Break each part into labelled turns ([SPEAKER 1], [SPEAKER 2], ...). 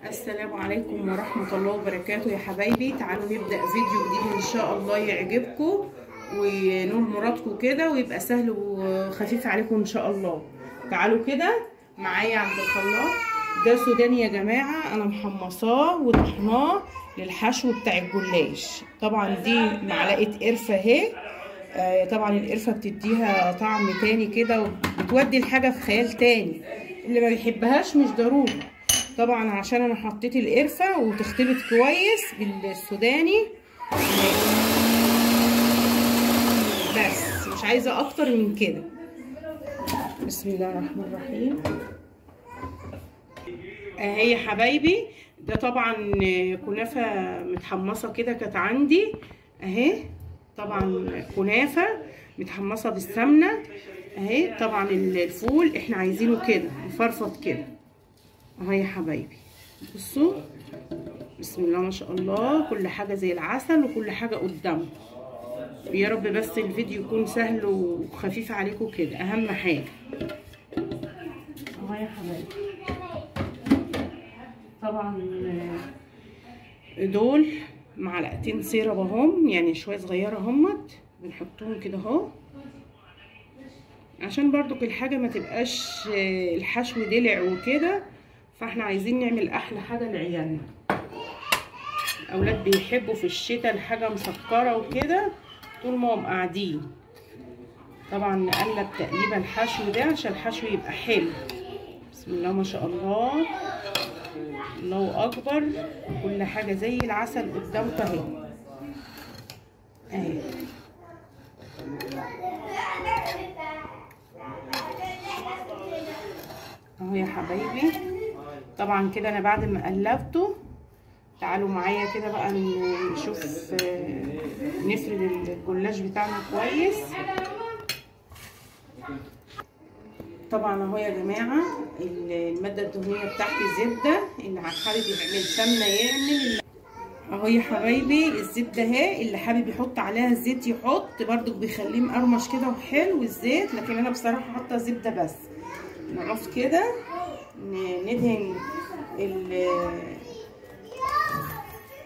[SPEAKER 1] السلام عليكم ورحمة الله وبركاته يا حبايبي. تعالوا نبدأ فيديو جديد ان شاء الله يعجبكم وينول مرادكم كده ويبقى سهل وخفيف عليكم ان شاء الله. تعالوا كده معايا عند الخلاط. ده سوداني يا جماعة، انا محمصاه وطحناه للحشو بتاع الجلاش. طبعا دي معلقة قرفة اهي. طبعا القرفة بتديها طعم تاني كده وبتودي الحاجة في خيال تاني. اللي ما بيحبهاش مش ضروري طبعا، عشان انا حطيت القرفه وتختلط كويس بالسوداني بس مش عايزه اكتر من كده. بسم الله الرحمن الرحيم. اهي يا حبايبي، ده طبعا كنافه متحمصه كده كانت عندي اهي. طبعا كنافه متحمصه بالسمنه اهي. طبعا الفول احنا عايزينه كده مفرفط كده اهو يا حبايبي. بصوا بسم الله ما شاء الله، كل حاجه زي العسل وكل حاجه قدامكم. يا رب بس الفيديو يكون سهل وخفيف عليكم كده، اهم حاجه اهو يا حبايبي. طبعا دول معلقتين سيرب اهم، يعني شويه صغيره اهمت بنحطهم كده اهو، عشان برضو الحاجه ما تبقاش الحشو دلع وكده. فاحنا عايزين نعمل احلى حاجه لعيالنا. الاولاد بيحبوا في الشتاء الحاجه مسكره وكده طول ما هم قاعدين. طبعا نقلب تقليبه الحشو ده عشان الحشو يبقى حلو. بسم الله ما شاء الله، الله اكبر. كل حاجه زي العسل قدامكم اهي اهي. اهو يا حبايبي. طبعا كده انا بعد ما قلبته، تعالوا معايا كده بقى نشوف نفرد الجلاش بتاعنا كويس. طبعا اهو يا جماعه الماده الدهنيه بتاعت الزبده، اللي حابب يعمل سمنه يعمل اهو يا حبايبي. الزبده اهي، اللي حابب يحط عليها الزيت يحط برضو، بيخليه مقرمش كده وحلو الزيت، لكن انا بصراحه حاطه زبده بس. نقف كده ندهن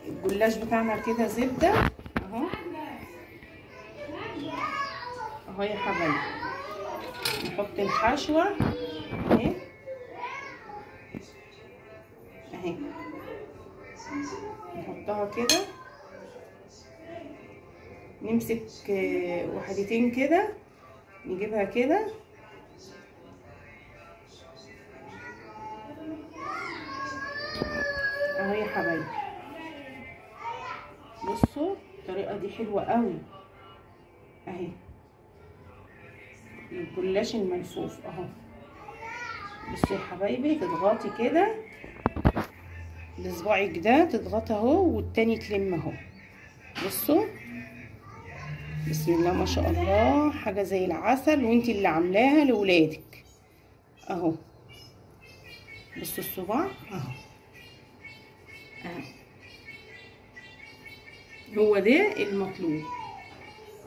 [SPEAKER 1] الجلاش بتاعنا كده زبده اهو اهو يا حبايبي. نحط الحشوه اهي اهي، نحطها كده، نمسك وحدتين كده نجيبها كده اهو يا حبايبي. بصوا الطريقه دي حلوه قوي اهي. الجلاش الملفوف اهو. بصوا يا حبايبي، تضغطي كده بصباعك ده، تضغطي اهو والتاني تلم اهو. بصوا بسم الله ما شاء الله، حاجه زي العسل وانتي اللي عاملاها لاولادك اهو. بصوا الصباع اهو اهو. هو ده المطلوب.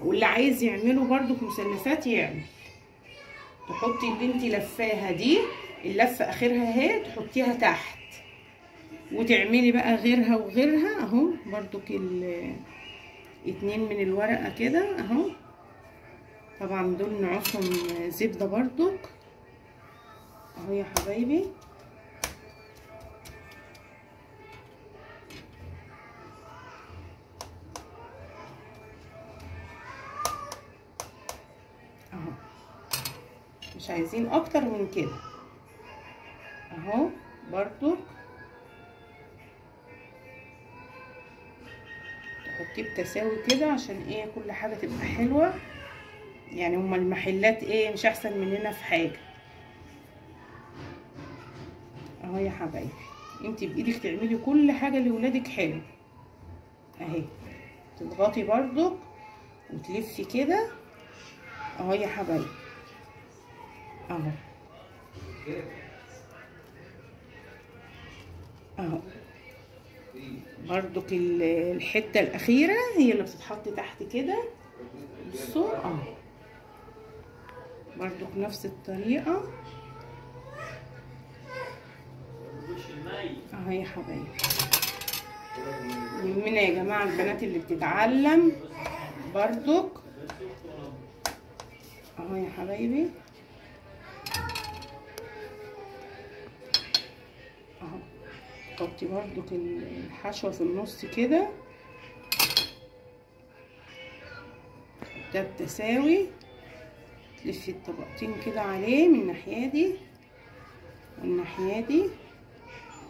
[SPEAKER 1] واللي عايز يعمله برضو مثلثات يعمل. تحطي اللي انتي لفاها دي، اللفه اخرها اهي، تحطيها تحت وتعملي بقى غيرها وغيرها اهو. برضو اتنين من الورقه كده اهو. طبعا دول نعصهم زبده برضو اهو يا حبايبي اهو. مش عايزين اكتر من كده اهو. برضو تحطيه بتساوي كده عشان ايه كل حاجه تبقى حلوه. يعني هما المحلات ايه مش احسن مننا في حاجه اهو يا حبايبي. انتي بايدك تعملي كل حاجه لاولادك حلو اهي. تضغطي برضو وتلفي كده اهو يا حبايبي اهو اهو. برضو الحته الاخيره هي اللي بتتحط تحت كده. بصوا اهو برضو بنفس الطريقه اهو. اهو يا حبايبي. يهمنا يا جماعه البنات اللي بتتعلم برضك اهو يا حبايبي اهو. حطي برضك الحشوه في النص كده ده بتساوي، تلفي الطبقتين كده عليه من الناحيه دي والناحيه دي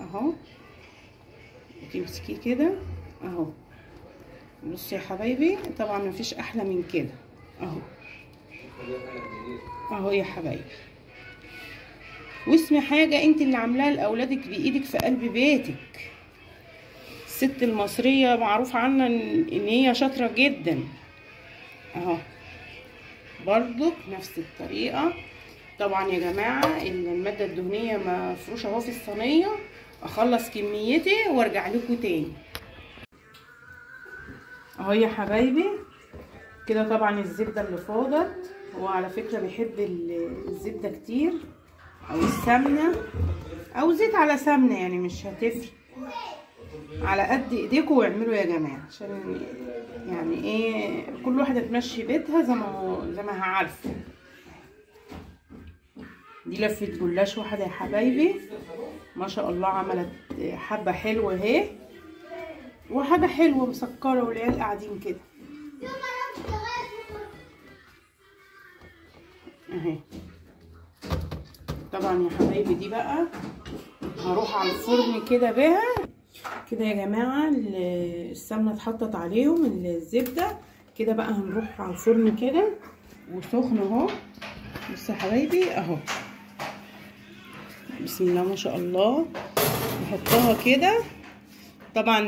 [SPEAKER 1] اهو، وتمسكيه كده اهو. بصوا يا حبايبي طبعا مفيش احلى من كده اهو اهو يا حبايبي. واسمي حاجه انت اللي عاملاها لاولادك بايدك في قلب بيتك. الست المصريه معروف عنها ان هي شاطره جدا اهو. برضو نفس الطريقه. طبعا يا جماعه الماده الدهنيه مفروشه اهو في الصينيه. اخلص كميتي وارجع لكم تاني اهو يا حبايبي كده. طبعا الزبده اللي فاضت، هو على فكره بيحب الزبده كتير او السمنه او زيت على سمنه، يعني مش هتفرق، على قد ايديكم واعملوا يا جماعه، عشان يعني ايه كل واحده تمشي بيتها زي ما عارفه. دي لفه جلاش واحده يا حبايبي ما شاء الله، عملت حبه حلوه اهي، وحاجه حلوه مسكره والعيال قاعدين كده اهي. طبعا يا حبايبي دي بقى هروح على الفرن كده بيها كده يا جماعه. السمنه اتحطت عليهم الزبده كده بقى، هنروح على الفرن كده وسخن اهو. بصوا يا حبايبي اهو، بسم الله ما شاء الله. نحطها كده طبعا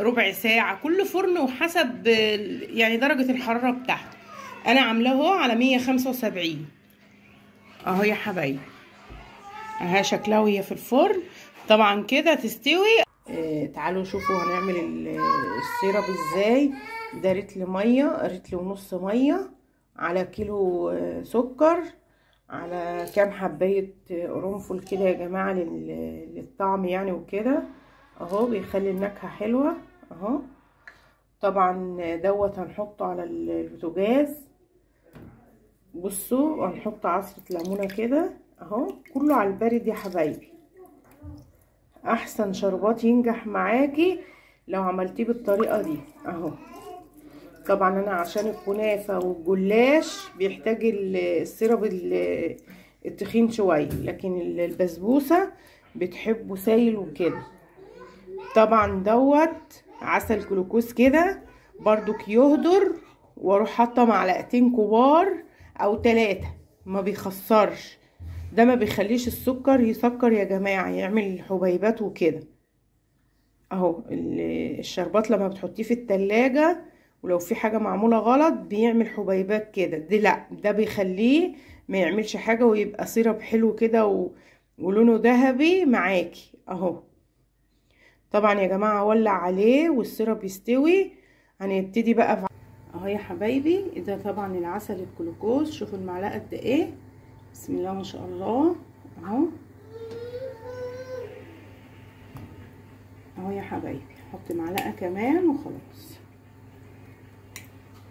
[SPEAKER 1] ربع ساعه كل فرن وحسب يعني درجه الحراره بتاعته. انا عاملاه اهو على 175 اهو يا حبايبي اهي شكلها وهي في الفرن. طبعا كده تستوي. تعالوا شوفوا هنعمل السيرب ازاي. ده رتل ميه، رتل ونص ميه على كيلو سكر، على كام حبايه قرنفل كده يا جماعه للطعم يعني وكده اهو، بيخلي النكهه حلوه اهو. طبعا دوت هنحطه على البوتاجاز. بصوا هنحط عصره ليمونه كده اهو، كله على البارد يا حبايبي. احسن شربات ينجح معاكي لو عملتيه بالطريقه دي اهو. طبعا انا عشان الكنافه والجلاش بيحتاج السيرب التخين شويه، لكن البسبوسه بتحبه سايل وكده. طبعا دوت عسل جلوكوز كده برضك يهدر، واروح حاطه معلقتين كبار او 3 ما بيخسرش. ده ما بيخليش السكر يسكر يا جماعه، يعمل حبيبات وكده اهو. الشربات لما بتحطيه في التلاجة ولو في حاجه معموله غلط بيعمل حبيبات كده، دي لا، ده بيخليه ما يعملش حاجه ويبقى سيرب حلو كده ولونه ذهبي معاكي اهو. طبعا يا جماعه اولع عليه والسيرب يستوي. هنبتدي بقى اهو يا حبايبي. ده طبعا العسل الجلوكوز، شوفوا المعلقه قد ايه، بسم الله ما شاء الله اهو اهو يا حبايبي. حط معلقه كمان وخلاص،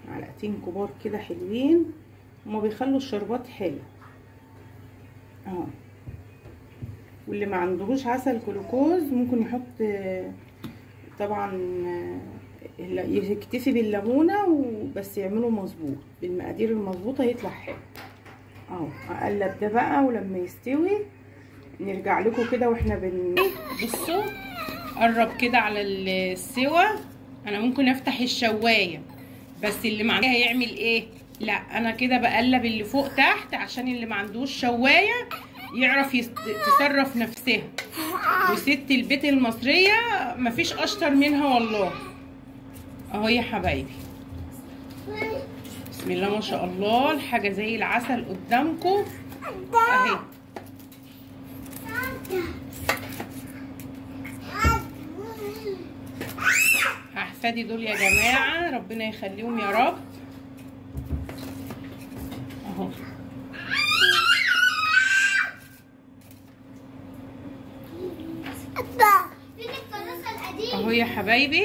[SPEAKER 1] معلقتين كبار كده حلوين، هما بيخلوا الشربات حلو اهو. واللي ما عندهوش عسل جلوكوز ممكن يحط طبعا يكتفي بالليمونه وبس، يعمله مظبوط بالمقادير المظبوطه يطلع حلو اهو. اقلب ده بقى ولما يستوي نرجع لكم كده واحنا بصوا قرب كده على السوا. انا ممكن افتح الشوايه بس اللي ما عندها هيعمل ايه؟ لا انا كده بقلب اللي فوق تحت عشان اللي ما عندوش شوايه يعرف تصرف نفسها. وست البيت المصريه مفيش اشطر منها والله اهو يا حبايبي. بسم الله ما شاء الله، الحاجه زي العسل قدامكم اهي. احفادي دول يا جماعه ربنا يخليهم يا رب اهو. اهو يا حبايبي.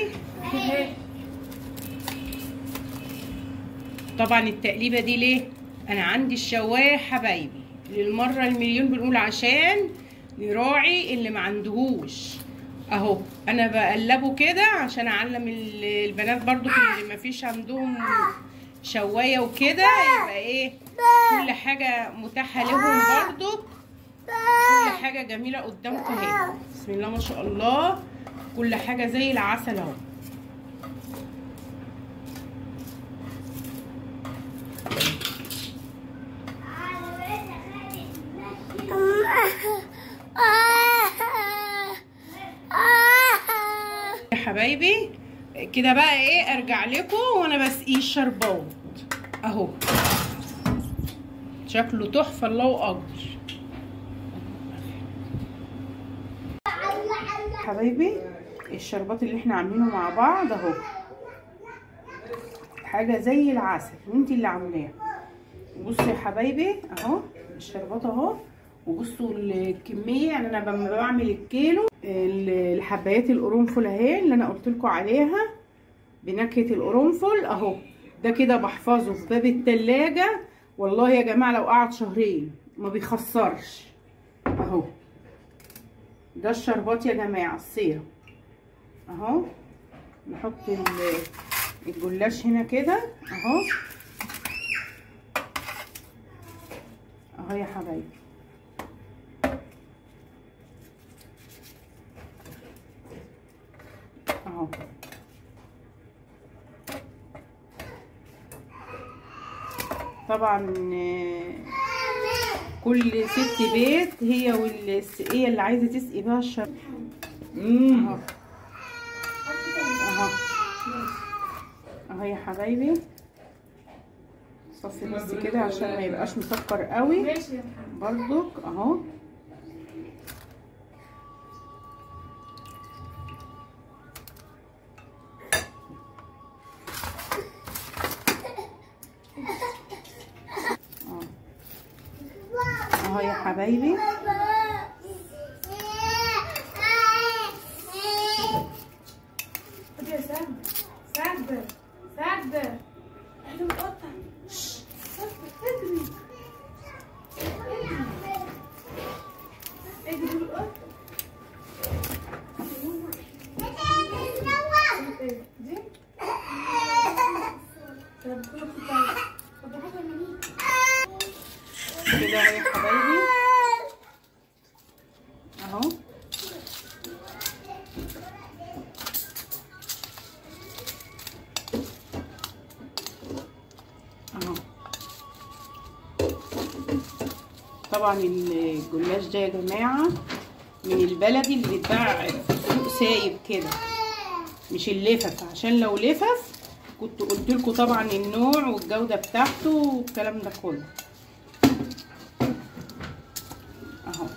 [SPEAKER 1] طبعا التقليبه دي ليه؟ انا عندي الشوايه يا حبايبي للمره المليون بنقول عشان نراعي اللي ما عندهوش. اهو انا بقلبه كده عشان اعلم البنات برضو اللي ما فيش عندهم شوايه وكده، يبقى ايه كل حاجه متاحه لهم برضو، كل حاجه جميله قدامكم اهي. بسم الله ما شاء الله، كل حاجه زي العسل اهو. يا حبايبي كده بقى ايه، ارجع لكم وانا بسقيه الشربات اهو. شكله تحفه الله اكبر. حبايبي الشربات اللي احنا عاملينه مع بعض اهو، حاجه زي العسل وانتي اللي عاملاها. بصوا يا حبايبي اهو الشربات اهو، وبصوا الكميه. يعني انا لما بعمل الكيلو الحبايات القرنفل اهي اللي انا قلت لكم عليها بنكهه القرنفل اهو، ده كده بحفظه في باب التلاجة. والله يا جماعه لو قعد شهرين ما بيخسرش اهو. ده الشربات يا جماعه السيرم اهو. نحط الجلاش هنا كده اهو اهو يا حبايبي اهو. طبعا كل ست بيت هي والسقيه اللي عايزه تسقي بها الشربات اهو اهو اهو يا حبايبي. صفي بس كده عشان ما يبقاش مسكر قوي برضك اهو. اهو يا حبايبي كده يا حبايبي اهو. اهو طبعا الجلاش ده يا جماعه من البلدي اللي بيتباع في السوق سايب كده، مش اللفف، عشان لو لفف كنت قلت لكم طبعا النوع والجوده بتاعته والكلام ده كله اهو.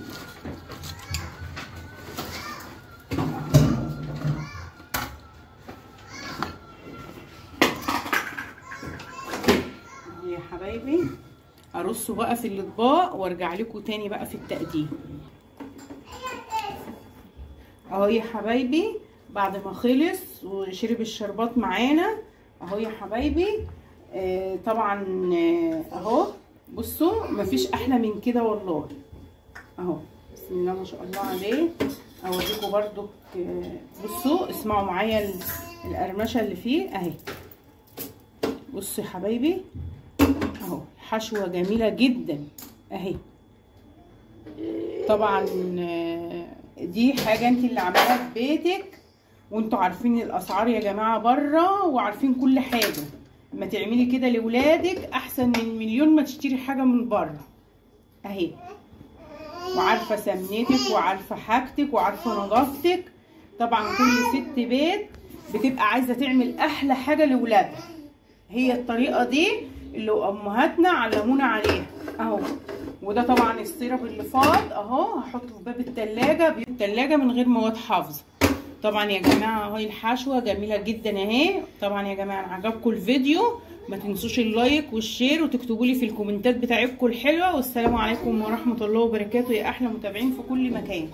[SPEAKER 1] يا حبايبي ارصه بقى في الاطباق وارجع لكم تاني بقى في التقديم اهو يا حبايبي. بعد ما خلص وشرب الشربات معانا اهو يا حبايبي طبعا اهو. بصوا مفيش احلى من كده والله اهو. بسم الله ما شاء الله عليه. اوريكم برضو بصوا اسمعوا معايا القرمشه اللي فيه اهي. بصوا يا حبايبي اهو حشوه جميله جدا اهي. طبعا دي حاجه انت اللي عاملاها في بيتك، وانتوا عارفين الاسعار يا جماعه بره وعارفين كل حاجه. ما تعملي كده لاولادك احسن من مليون ما تشتري حاجه من بره اهي. وعارفه سمنتك وعارفه حاجتك وعارفه نظافتك. طبعا كل ست بيت بتبقى عايزه تعمل احلى حاجه لاولادها، هي الطريقه دي اللي امهاتنا علمونا عليها اهو. وده طبعا السيرب اللي فاض اهو، هحطه في باب التلاجة من غير مواد حافظه. طبعا يا جماعه اهي الحشوه جميله جدا اهي. طبعا يا جماعه عجبكم الفيديو ما تنسوش اللايك والشير وتكتبوا لي في الكومنتات بتاعتكم الحلوه. والسلام عليكم ورحمه الله وبركاته يا احلى متابعين في كل مكان.